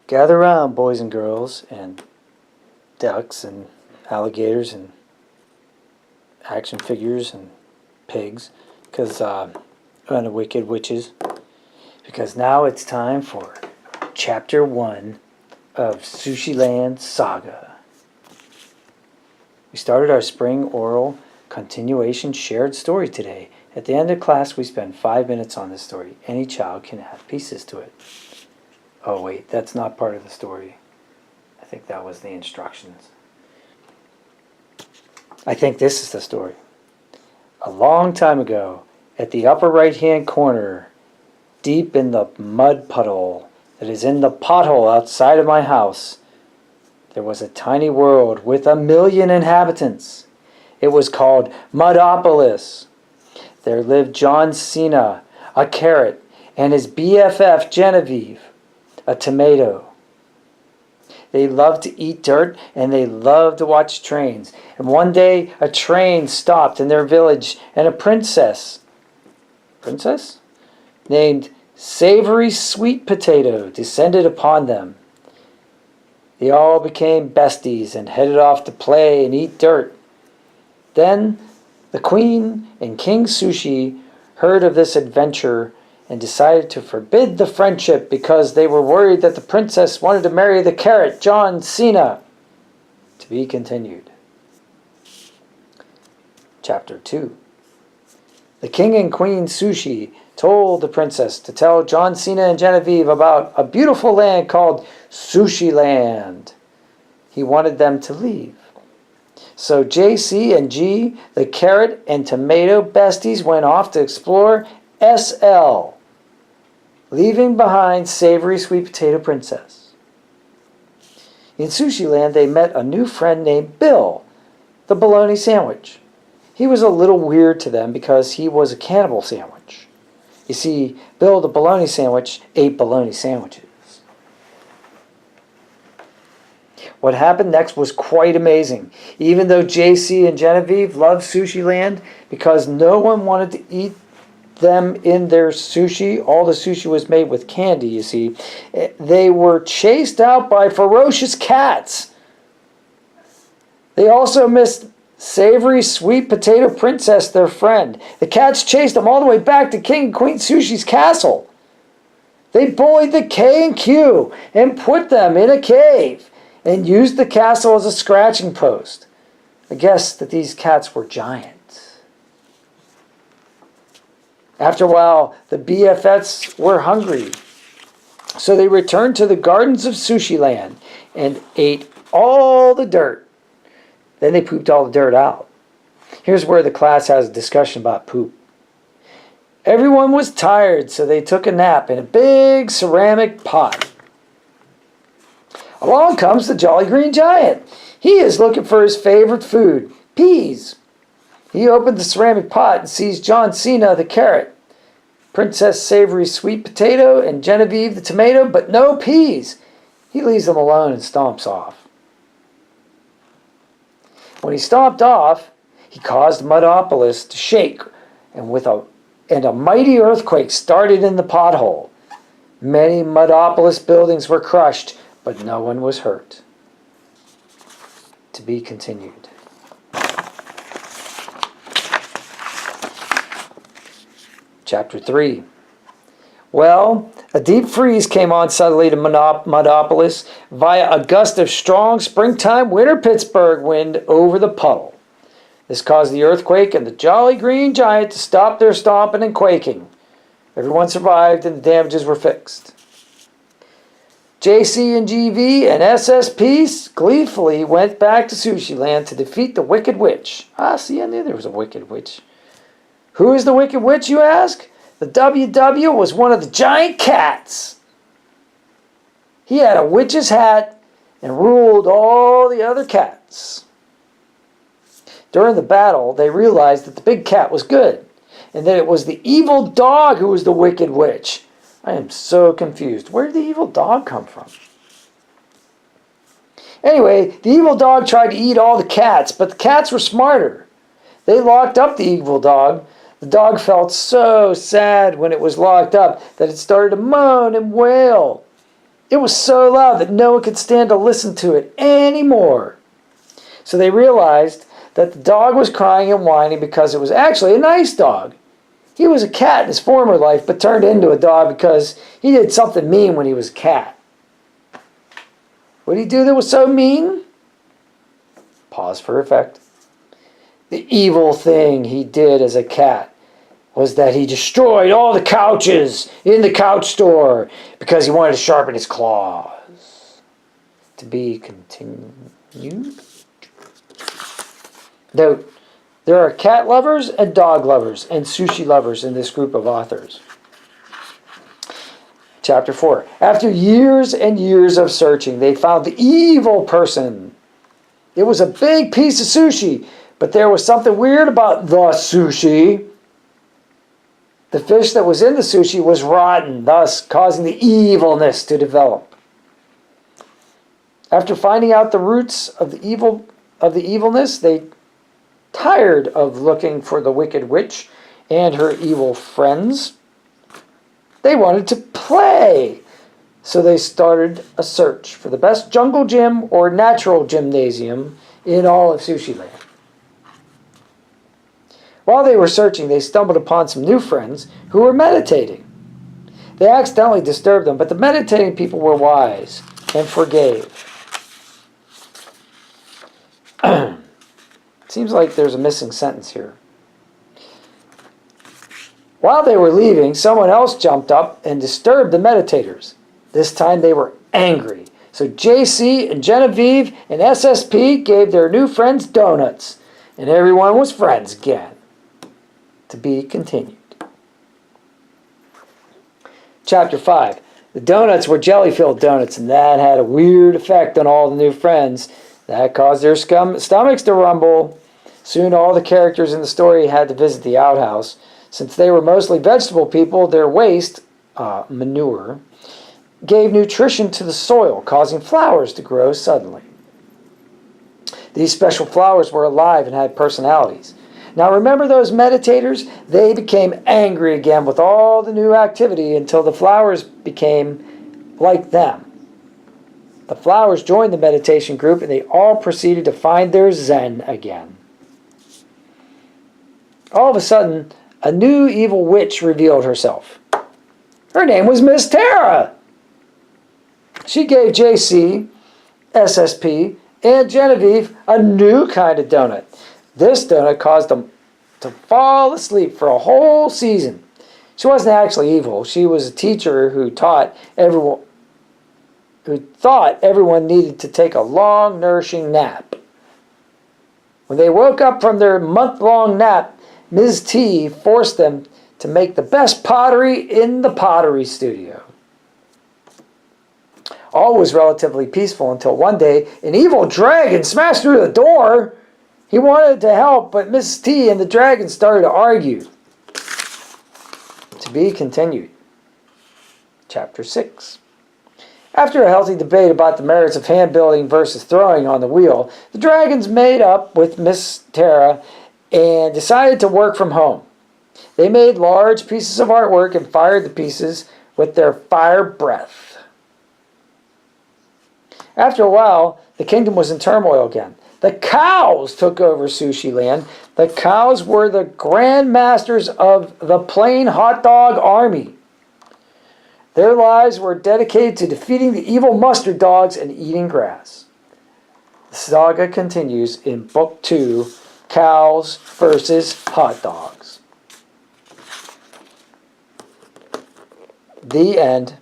Gather round, boys and girls, and ducks and alligators and action figures and pigs, and the wicked witches, because now it's time for Chapter 1 of Sushi Land Saga. We started our spring oral continuation shared story today. At the end of class, we spend 5 minutes on this story. Any child can add pieces to it. Oh wait, that's not part of the story. I think that was the instructions. I think this is the story. A long time ago, at the upper right-hand corner, deep in the mud puddle that is in the pothole outside of my house, there was a tiny world with 1 million inhabitants. It was called Mudopolis. There lived John Cena, a carrot, and his BFF Genevieve, a tomato. They loved to eat dirt, and they loved to watch trains. And one day, a train stopped in their village, and a princess named Savory Sweet Potato descended upon them. They all became besties and headed off to play and eat dirt. Then the queen and King Sushi heard of this adventure and decided to forbid the friendship because they were worried that the princess wanted to marry the carrot, John Cena. To be continued. Chapter 2. The king and queen Sushi told the princess to tell John Cena and Genevieve about a beautiful land called Sushi Land. He wanted them to leave. So JC and G, the carrot and tomato besties, went off to explore SL, leaving behind Savory Sweet Potato Princess. In Sushi Land, they met a new friend named Bill, the bologna sandwich. He was a little weird to them because he was a cannibal sandwich. You see, Bill the bologna sandwich ate bologna sandwiches. What happened next was quite amazing. Even though JC and Genevieve loved Sushi Land, because no one wanted to eat them in their sushi, all the sushi was made with candy, you see, they were chased out by ferocious cats. They also missed Savory Sweet Potato Princess, their friend. The cats chased them all the way back to King and Queen Sushi's castle. They bullied the K and Q and put them in a cave and used the castle as a scratching post. I guess that these cats were giants. After a while, the BFFs were hungry. So they returned to the gardens of Sushi Land and ate all the dirt. Then they pooped all the dirt out. Here's where the class has a discussion about poop. Everyone was tired, so they took a nap in a big ceramic pot. Along comes the Jolly Green Giant. He is looking for his favorite food, peas. He opened the ceramic pot and sees John Cena, the carrot, Princess Savory Sweet Potato, and Genevieve, the tomato, but no peas. He leaves them alone and stomps off. When he stomped off, he caused Mudopolis to shake, and a mighty earthquake started in the pothole. Many Mudopolis buildings were crushed, but no one was hurt. To be continued. Chapter 3. Well, a deep freeze came on suddenly to Mudopolis via a gust of strong springtime winter Pittsburgh wind over the puddle. This caused the earthquake and the Jolly Green Giant to stop their stomping and quaking. Everyone survived and the damages were fixed. JC and GV and SSP gleefully went back to Sushi Land to defeat the Wicked Witch. See, I knew there was a Wicked Witch. Who is the Wicked Witch, you ask? The WW was one of the giant cats. He had a witch's hat and ruled all the other cats. During the battle, they realized that the big cat was good, and that it was the evil dog who was the Wicked Witch. I am so confused. Where did the evil dog come from? Anyway, the evil dog tried to eat all the cats, but the cats were smarter. They locked up the evil dog. The dog felt so sad when it was locked up that it started to moan and wail. It was so loud that no one could stand to listen to it anymore. So they realized that the dog was crying and whining because it was actually a nice dog. He was a cat in his former life, but turned into a dog because he did something mean when he was a cat. What did he do that was so mean? Pause for effect. The evil thing he did as a cat was that he destroyed all the couches in the couch store because he wanted to sharpen his claws. To be continued. Note, there are cat lovers and dog lovers and sushi lovers in this group of authors. Chapter 4. After years and years of searching, they found the evil person. It was a big piece of sushi, but there was something weird about the sushi. The fish that was in the sushi was rotten, thus causing the evilness to develop. After finding out the roots of the evilness, they tired of looking for the wicked witch and her evil friends. They wanted to play. So they started a search for the best jungle gym or natural gymnasium in all of Sushi Land. While they were searching, they stumbled upon some new friends who were meditating. They accidentally disturbed them, but the meditating people were wise and forgave. Seems like there's a missing sentence here. While they were leaving, someone else jumped up and disturbed the meditators. This time they were angry. So JC and Genevieve and SSP gave their new friends donuts, and everyone was friends again. To be continued. Chapter 5. The donuts were jelly-filled donuts, and that had a weird effect on all the new friends. That caused their stomachs to rumble. Soon all the characters in the story had to visit the outhouse. Since they were mostly vegetable people, their waste, manure, gave nutrition to the soil, causing flowers to grow suddenly. These special flowers were alive and had personalities. Now remember those meditators? They became angry again with all the new activity until the flowers became like them. The flowers joined the meditation group and they all proceeded to find their Zen again. All of a sudden, a new evil witch revealed herself. Her name was Miss Tara. She gave JC, SSP, and Genevieve a new kind of donut. This donut caused them to fall asleep for a whole season. She wasn't actually evil. She was a teacher who thought everyone needed to take a long, nourishing nap. When they woke up from their month-long nap, Ms. T forced them to make the best pottery in the pottery studio. All was relatively peaceful until one day an evil dragon smashed through the door. He wanted to help, but Miss T and the dragon started to argue. To be continued. Chapter 6. After a healthy debate about the merits of hand building versus throwing on the wheel, the dragons made up with Miss Tara and decided to work from home. They made large pieces of artwork and fired the pieces with their fire breath. After a while, the kingdom was in turmoil again. The cows took over Sushi Land. The cows were the grand masters of the plain hot dog army. Their lives were dedicated to defeating the evil mustard dogs and eating grass. The saga continues in Book 2, Cows versus Hot Dogs. The end.